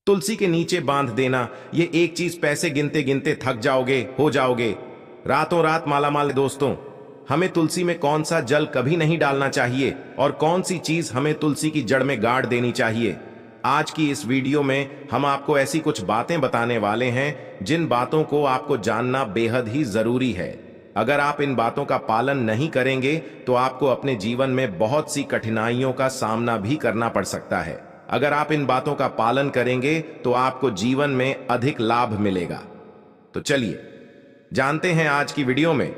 तुलसी के नीचे बांध देना, ये एक चीज पैसे गिनते गिनते थक जाओगे, हो जाओगे रातों रात मालामाल। दोस्तों, हमें तुलसी में कौन सा जल कभी नहीं डालना चाहिए और कौन सी चीज हमें तुलसी की जड़ में गाड़ देनी चाहिए, आज की इस वीडियो में हम आपको ऐसी कुछ बातें बताने वाले हैं जिन बातों को आपको जानना बेहद ही जरूरी है। अगर आप इन बातों का पालन नहीं करेंगे तो आपको अपने जीवन में बहुत सी कठिनाइयों का सामना भी करना पड़ सकता है। अगर आप इन बातों का पालन करेंगे तो आपको जीवन में अधिक लाभ मिलेगा। तो चलिए जानते हैं आज की वीडियो में।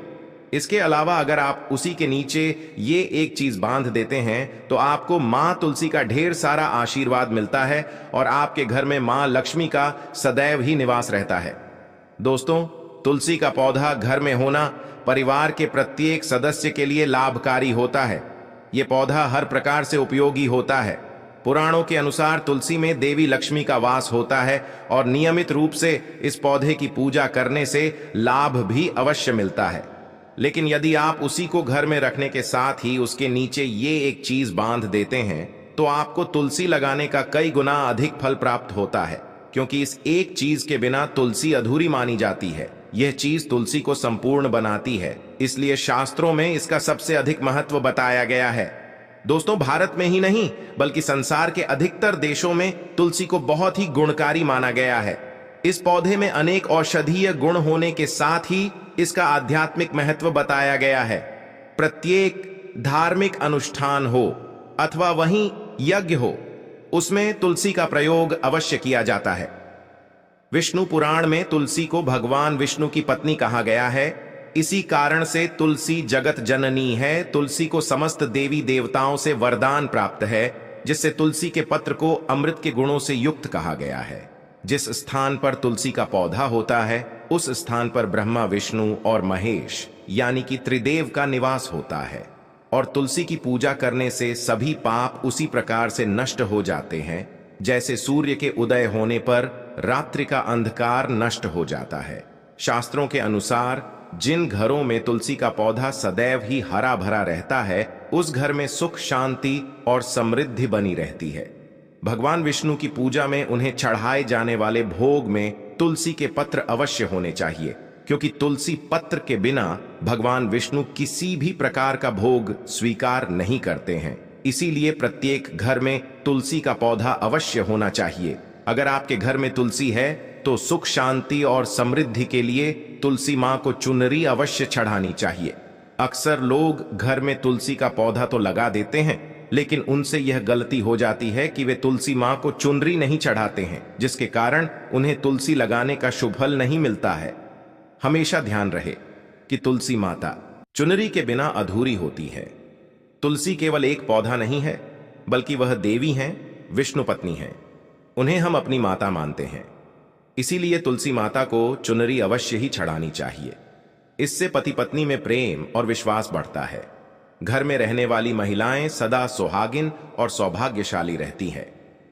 इसके अलावा अगर आप उसी के नीचे ये एक चीज बांध देते हैं तो आपको मां तुलसी का ढेर सारा आशीर्वाद मिलता है और आपके घर में मां लक्ष्मी का सदैव ही निवास रहता है। दोस्तों, तुलसी का पौधा घर में होना परिवार के प्रत्येक सदस्य के लिए लाभकारी होता है। यह पौधा हर प्रकार से उपयोगी होता है। पुराणों के अनुसार तुलसी में देवी लक्ष्मी का वास होता है और नियमित रूप से इस पौधे की पूजा करने से लाभ भी अवश्य मिलता है। लेकिन यदि आप उसी को घर में रखने के साथ ही उसके नीचे ये एक चीज बांध देते हैं तो आपको तुलसी लगाने का कई गुना अधिक फल प्राप्त होता है, क्योंकि इस एक चीज के बिना तुलसी अधूरी मानी जाती है। यह चीज तुलसी को संपूर्ण बनाती है, इसलिए शास्त्रों में इसका सबसे अधिक महत्व बताया गया है। दोस्तों, भारत में ही नहीं बल्कि संसार के अधिकतर देशों में तुलसी को बहुत ही गुणकारी माना गया है। इस पौधे में अनेक औषधीय गुण होने के साथ ही इसका आध्यात्मिक महत्व बताया गया है। प्रत्येक धार्मिक अनुष्ठान हो अथवा वहीं यज्ञ हो, उसमें तुलसी का प्रयोग अवश्य किया जाता है। विष्णु पुराण में तुलसी को भगवान विष्णु की पत्नी कहा गया है। इसी कारण से तुलसी जगत जननी है। तुलसी को समस्त देवी देवताओं से वरदान प्राप्त है, जिससे तुलसी के पत्र को अमृत के गुणों से युक्त कहा गया है। जिस स्थान पर तुलसी का पौधा होता है उस स्थान पर ब्रह्मा, विष्णु और महेश यानी कि त्रिदेव का निवास होता है। और तुलसी की पूजा करने से सभी पाप उसी प्रकार से नष्ट हो जाते हैं जैसे सूर्य के उदय होने पर रात्रि का अंधकार नष्ट हो जाता है। शास्त्रों के अनुसार जिन घरों में तुलसी का पौधा सदैव ही हरा भरा रहता है उस घर में सुख, शांति और समृद्धि बनी रहती है। भगवान विष्णु की पूजा में उन्हें चढ़ाए जाने वाले भोग में तुलसी के पत्र अवश्य होने चाहिए, क्योंकि तुलसी पत्र के बिना भगवान विष्णु किसी भी प्रकार का भोग स्वीकार नहीं करते हैं। इसीलिए प्रत्येक घर में तुलसी का पौधा अवश्य होना चाहिए। अगर आपके घर में तुलसी है तो सुख, शांति और समृद्धि के लिए तुलसी मां को चुनरी अवश्य चढ़ानी चाहिए। अक्सर लोग घर में तुलसी का पौधा तो लगा देते हैं, लेकिन उनसे यह गलती हो जाती है कि वे तुलसी मां को चुनरी नहीं चढ़ाते हैं, जिसके कारण उन्हें तुलसी लगाने का शुभ फल नहीं मिलता है। हमेशा ध्यान रहे कि तुलसी माता चुनरी के बिना अधूरी होती है। तुलसी केवल एक पौधा नहीं है, बल्कि वह देवी हैं, विष्णु पत्नी हैं। उन्हें हम अपनी माता मानते हैं, इसीलिए तुलसी माता को चुनरी अवश्य ही चढ़ानी चाहिए। इससे पति पत्नी में प्रेम और विश्वास बढ़ता है। घर में रहने वाली महिलाएं सदा सुहागिन और सौभाग्यशाली रहती हैं।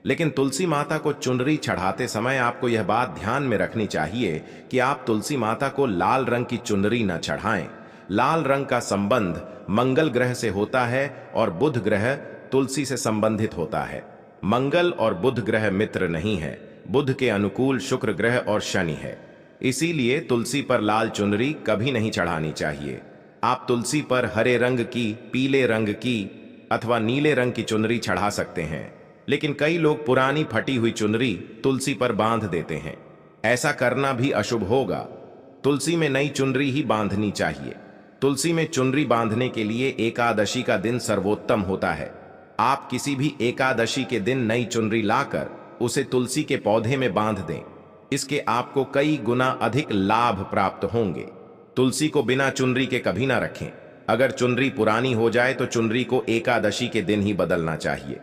लेकिन तुलसी माता को चुनरी चढ़ाते समय आपको यह बात ध्यान में रखनी चाहिए कि आप तुलसी माता को लाल रंग की चुनरी न चढ़ाएं। लाल रंग का संबंध मंगल ग्रह से होता है और बुध ग्रह तुलसी से संबंधित होता है। मंगल और बुध ग्रह मित्र नहीं है। बुध के अनुकूल शुक्र ग्रह और शनि है। इसीलिए तुलसी पर लाल चुनरी कभी नहीं चढ़ानी चाहिए। आप तुलसी पर हरे रंग की, पीले रंग की अथवा नीले रंग की चुनरी चढ़ा सकते हैं, लेकिन कई लोग पुरानी फटी हुई चुनरी तुलसी पर बांध देते हैं। ऐसा करना भी अशुभ होगा। तुलसी में नई चुनरी ही बांधनी चाहिए। तुलसी में चुनरी बांधने के लिए एकादशी का दिन सर्वोत्तम होता है। आप किसी भी एकादशी के दिन नई चुनरी लाकर उसे तुलसी के पौधे में बांध दें। इसके आपको कई गुना अधिक लाभ प्राप्त होंगे। तुलसी को बिना चुनरी के कभी ना रखें। अगर चुनरी पुरानी हो जाए तो चुनरी को एकादशी के दिन ही बदलना चाहिए।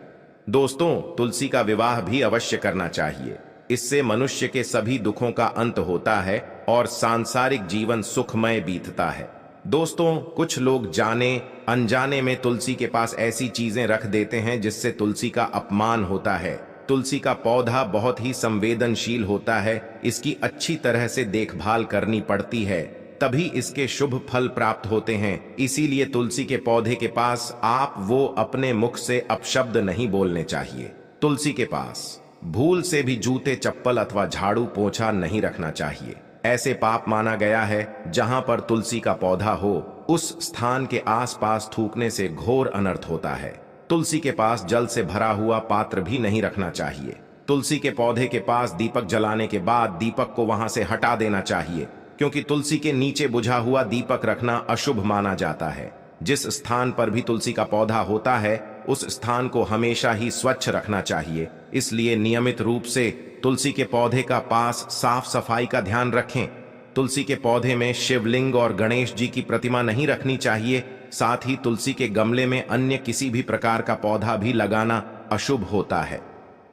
दोस्तों, तुलसी का विवाह भी अवश्य करना चाहिए। इससे मनुष्य के सभी दुखों का अंत होता है और सांसारिक जीवन सुखमय बीतता है। दोस्तों, कुछ लोग जाने अनजाने में तुलसी के पास ऐसी चीजें रख देते हैं जिससे तुलसी का अपमान होता है। तुलसी का पौधा बहुत ही संवेदनशील होता है। इसकी अच्छी तरह से देखभाल करनी पड़ती है, तभी इसके शुभ फल प्राप्त होते हैं। इसीलिए तुलसी के पौधे के पास आप वो अपने मुख से अपशब्द नहीं बोलने चाहिए। तुलसी के पास भूल से भी जूते चप्पल अथवा झाड़ू पोंछा नहीं रखना चाहिए। ऐसे पाप माना गया है जहां पर तुलसी का पौधा हो उस स्थान के आसपास थूकने से घोर अनर्थ होता है। तुलसी के पास जल से भरा हुआ पात्र भी नहीं रखना चाहिए। तुलसी के पौधे के पास दीपक जलाने के बाद दीपक को वहां से हटा देना चाहिए, क्योंकि तुलसी के नीचे बुझा हुआ दीपक रखना अशुभ माना जाता है। जिस स्थान पर भी तुलसी का पौधा होता है उस स्थान को हमेशा ही स्वच्छ रखना चाहिए। इसलिए नियमित रूप से तुलसी के पौधे का पास साफ सफाई का ध्यान रखें। तुलसी के पौधे में शिवलिंग और गणेश जी की प्रतिमा नहीं रखनी चाहिए। साथ ही तुलसी के गमले में अन्य किसी भी प्रकार का पौधा भी लगाना अशुभ होता है।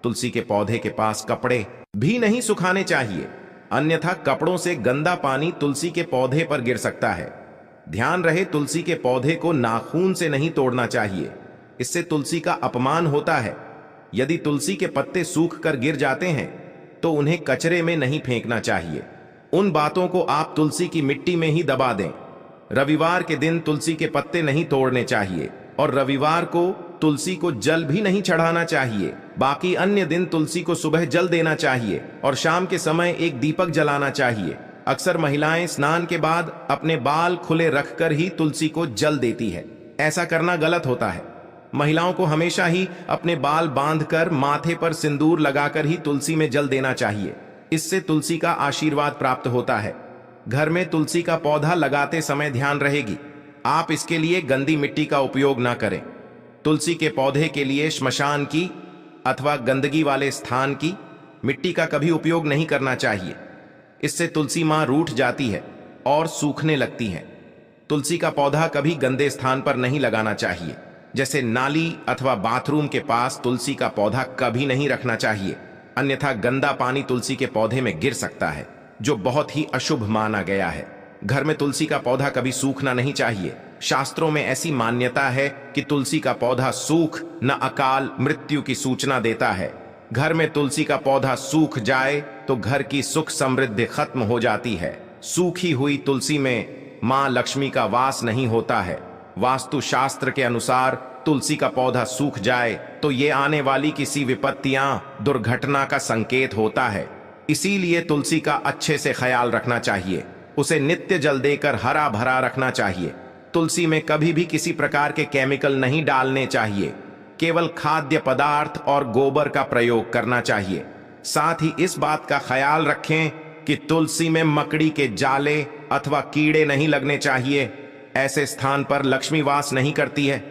तुलसी के पौधे के पास कपड़े भी नहीं सुखाने चाहिए, अन्यथा कपड़ों से गंदा पानी तुलसी के पौधे पर गिर सकता है। ध्यान रहे, तुलसी के पौधे को नाखून से नहीं तोड़ना चाहिए, इससे तुलसी का अपमान होता है। यदि तुलसी के पत्ते सूख कर गिर जाते हैं तो उन्हें कचरे में नहीं फेंकना चाहिए। उन बातों को आप तुलसी की मिट्टी में ही दबा दें। रविवार के दिन तुलसी के पत्ते नहीं तोड़ने चाहिए और रविवार को तुलसी को जल भी नहीं चढ़ाना चाहिए। बाकी अन्य दिन तुलसी को सुबह जल देना चाहिए और शाम के समय एक दीपक जलाना चाहिए। अक्सर महिलाएं स्नान के बाद अपने बाल खुले रखकर ही तुलसी को जल देती है। ऐसा करना गलत होता है। महिलाओं को हमेशा ही अपने बाल बांधकर माथे पर सिंदूर लगाकर ही तुलसी में जल देना चाहिए। इससे तुलसी का आशीर्वाद प्राप्त होता है। घर में तुलसी का पौधा लगाते समय ध्यान रहेगी, आप इसके लिए गंदी मिट्टी का उपयोग ना करें। तुलसी के पौधे के लिए श्मशान की अथवा गंदगी वाले स्थान की मिट्टी का कभी उपयोग नहीं करना चाहिए। इससे तुलसी मां रूठ जाती है और सूखने लगती है। तुलसी का पौधा कभी गंदे स्थान पर नहीं लगाना चाहिए, जैसे नाली अथवा बाथरूम के पास तुलसी का पौधा कभी नहीं रखना चाहिए, अन्यथा गंदा पानी तुलसी के पौधे में गिर सकता है, जो बहुत ही अशुभ माना गया है। घर में तुलसी का पौधा कभी सूखना नहीं चाहिए। शास्त्रों में ऐसी मान्यता है कि तुलसी का पौधा सूख न अकाल मृत्यु की सूचना देता है। घर में तुलसी का पौधा सूख जाए तो घर की सुख समृद्धि खत्म हो जाती है। सूखी हुई तुलसी में मां लक्ष्मी का वास नहीं होता है। वास्तु शास्त्र के अनुसार तुलसी का पौधा सूख जाए तो ये आने वाली किसी विपत्तियां दुर्घटना का संकेत होता है। इसीलिए तुलसी का अच्छे से ख्याल रखना चाहिए। उसे नित्य जल देकर हरा भरा रखना चाहिए। तुलसी में कभी भी किसी प्रकार के केमिकल नहीं डालने चाहिए। केवल खाद्य पदार्थ और गोबर का प्रयोग करना चाहिए। साथ ही इस बात का ख्याल रखें कि तुलसी में मकड़ी के जाले अथवा कीड़े नहीं लगने चाहिए। ऐसे स्थान पर लक्ष्मी वास नहीं करती है।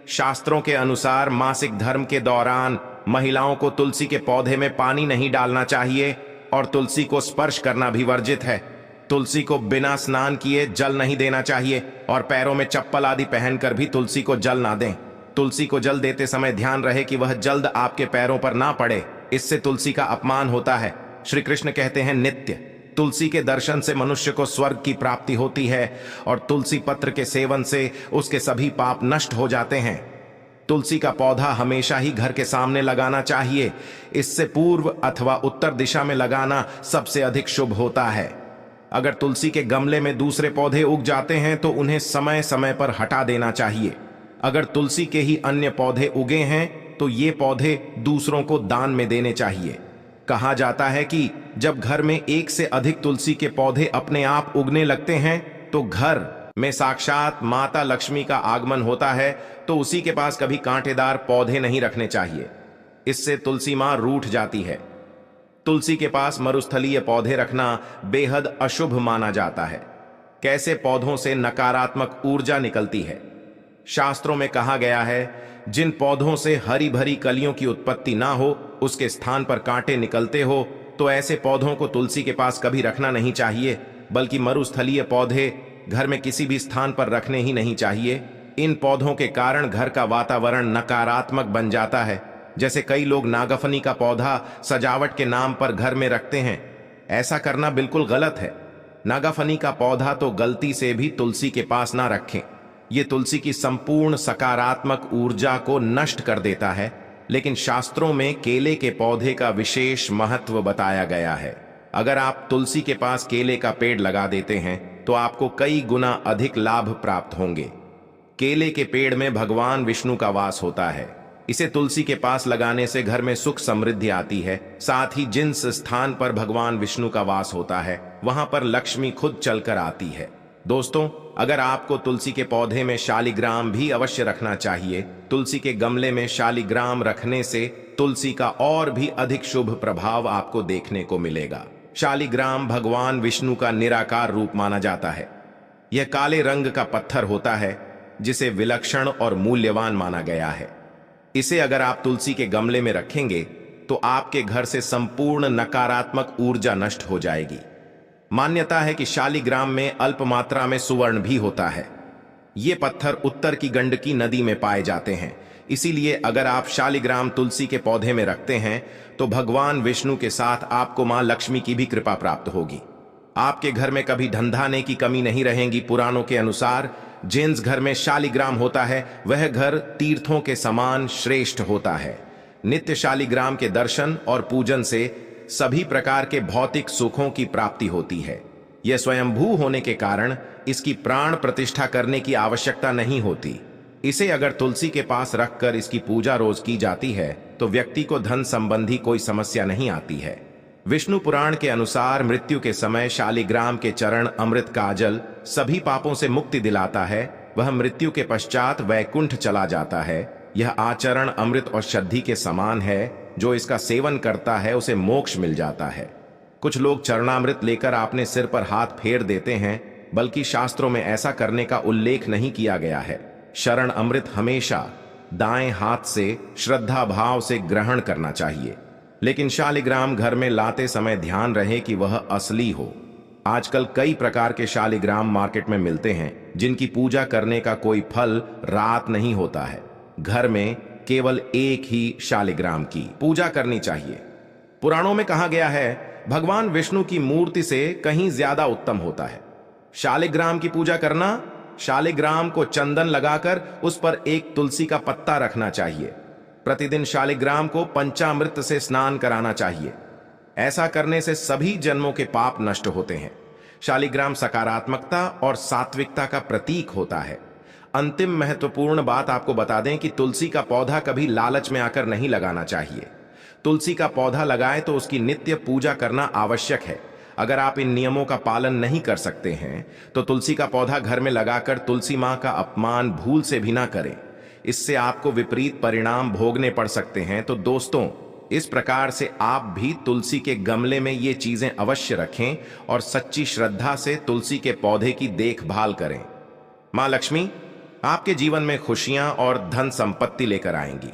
शास्त्रों के अनुसार मासिक धर्म के दौरान महिलाओं को तुलसी के पौधे में पानी नहीं डालना चाहिए और तुलसी को स्पर्श करना भी वर्जित है। तुलसी को बिना स्नान किए जल नहीं देना चाहिए और पैरों में चप्पल आदि पहनकर भी तुलसी को जल ना दें। तुलसी को जल देते समय ध्यान रहे कि वह जल्द आपके पैरों पर ना पड़े, इससे तुलसी का अपमान होता है। श्री कृष्ण कहते हैं, नित्य तुलसी के दर्शन से मनुष्य को स्वर्ग की प्राप्ति होती है और तुलसी पत्र के सेवन से उसके सभी पाप नष्ट हो जाते हैं। तुलसी का पौधा हमेशा ही घर के सामने लगाना चाहिए। इससे पूर्व अथवा उत्तर दिशा में लगाना सबसे अधिक शुभ होता है। अगर तुलसी के गमले में दूसरे पौधे उग जाते हैं तो उन्हें समय समय पर हटा देना चाहिए। अगर तुलसी के ही अन्य पौधे उगे हैं तो ये पौधे दूसरों को दान में देने चाहिए। कहा जाता है कि जब घर में एक से अधिक तुलसी के पौधे अपने आप उगने लगते हैं तो घर में साक्षात माता लक्ष्मी का आगमन होता है। तो उसी के पास कभी कांटेदार पौधे नहीं रखने चाहिए, इससे तुलसी मां रूठ जाती है। तुलसी के पास मरुस्थलीय पौधे रखना बेहद अशुभ माना जाता है। कैसे पौधों से नकारात्मक ऊर्जा निकलती है। शास्त्रों में कहा गया है, जिन पौधों से हरी भरी कलियों की उत्पत्ति ना हो, उसके स्थान पर कांटे निकलते हो, तो ऐसे पौधों को तुलसी के पास कभी रखना नहीं चाहिए, बल्कि मरुस्थलीय पौधे घर में किसी भी स्थान पर रखने ही नहीं चाहिए। इन पौधों के कारण घर का वातावरण नकारात्मक बन जाता है। जैसे कई लोग नागफनी का पौधा सजावट के नाम पर घर में रखते हैं। ऐसा करना बिल्कुल गलत है। नागफनी का पौधा तो गलती से भी तुलसी के पास ना रखें। ये तुलसी की संपूर्ण सकारात्मक ऊर्जा को नष्ट कर देता है। लेकिन शास्त्रों में केले के पौधे का विशेष महत्व बताया गया है। अगर आप तुलसी के पास केले का पेड़ लगा देते हैं तो आपको कई गुना अधिक लाभ प्राप्त होंगे। केले के पेड़ में भगवान विष्णु का वास होता है। इसे तुलसी के पास लगाने से घर में सुख समृद्धि आती है। साथ ही जिस स्थान पर भगवान विष्णु का वास होता है वहां पर लक्ष्मी खुद चलकर आती है। दोस्तों, अगर आपको तुलसी के पौधे में शालिग्राम भी अवश्य रखना चाहिए। तुलसी के गमले में शालिग्राम रखने से तुलसी का और भी अधिक शुभ प्रभाव आपको देखने को मिलेगा। शालिग्राम भगवान विष्णु का निराकार रूप माना जाता है। यह काले रंग का पत्थर होता है जिसे विलक्षण और मूल्यवान माना गया है। इसे अगर आप तुलसी के गमले में रखेंगे तो आपके घर से संपूर्ण नकारात्मक ऊर्जा नष्ट हो जाएगी। मान्यता है कि शालिग्राम में अल्प मात्रा में सुवर्ण भी होता है। ये पत्थर उत्तर की गंडकी नदी में पाए जाते हैं। इसीलिए अगर आप शालिग्राम तुलसी के पौधे में रखते हैं तो भगवान विष्णु के साथ आपको मां लक्ष्मी की भी कृपा प्राप्त होगी। आपके घर में कभी धंधाने की कमी नहीं रहेगी। पुराणों के अनुसार जिस घर में शालिग्राम होता है वह घर तीर्थों के समान श्रेष्ठ होता है। नित्य शालिग्राम के दर्शन और पूजन से सभी प्रकार के भौतिक सुखों की प्राप्ति होती है। यह स्वयंभू होने के कारण इसकी प्राण प्रतिष्ठा करने की आवश्यकता नहीं होती। इसे अगर तुलसी के पास रखकर इसकी पूजा रोज की जाती है तो व्यक्ति को धन संबंधी कोई समस्या नहीं आती है। विष्णु पुराण के अनुसार मृत्यु के समय शालिग्राम के चरण अमृत का जल सभी पापों से मुक्ति दिलाता है। वह मृत्यु के पश्चात वैकुंठ चला जाता है। यह आचरण अमृत और शद्धी के समान है। जो इसका सेवन करता है उसे मोक्ष मिल जाता है। कुछ लोग चरणामृत लेकर अपने सिर पर हाथ फेर देते हैं, बल्कि शास्त्रों में ऐसा करने का उल्लेख नहीं किया गया है। शरण अमृत हमेशा दाएं हाथ से श्रद्धा भाव से ग्रहण करना चाहिए। लेकिन शालिग्राम घर में लाते समय ध्यान रहे कि वह असली हो। आजकल कई प्रकार के शालिग्राम मार्केट में मिलते हैं जिनकी पूजा करने का कोई फल रात नहीं होता है। घर में केवल एक ही शालिग्राम की पूजा करनी चाहिए। पुराणों में कहा गया है भगवान विष्णु की मूर्ति से कहीं ज्यादा उत्तम होता है शालिग्राम की पूजा करना। शालिग्राम को चंदन लगाकर उस पर एक तुलसी का पत्ता रखना चाहिए। प्रतिदिन शालिग्राम को पंचामृत से स्नान कराना चाहिए। ऐसा करने से सभी जन्मों के पाप नष्ट होते हैं। शालिग्राम सकारात्मकता और सात्विकता का प्रतीक होता है। अंतिम महत्वपूर्ण बात आपको बता दें कि तुलसी का पौधा कभी लालच में आकर नहीं लगाना चाहिए। तुलसी का पौधा लगाएं तो उसकी नित्य पूजा करना आवश्यक है। अगर आप इन नियमों का पालन नहीं कर सकते हैं तो तुलसी का पौधा घर में लगाकर तुलसी मां का अपमान भूल से भी ना करें। इससे आपको विपरीत परिणाम भोगने पड़ सकते हैं। तो दोस्तों, इस प्रकार से आप भी तुलसी के गमले में ये चीजें अवश्य रखें और सच्ची श्रद्धा से तुलसी के पौधे की देखभाल करें। मां लक्ष्मी आपके जीवन में खुशियां और धन संपत्ति लेकर आएंगी।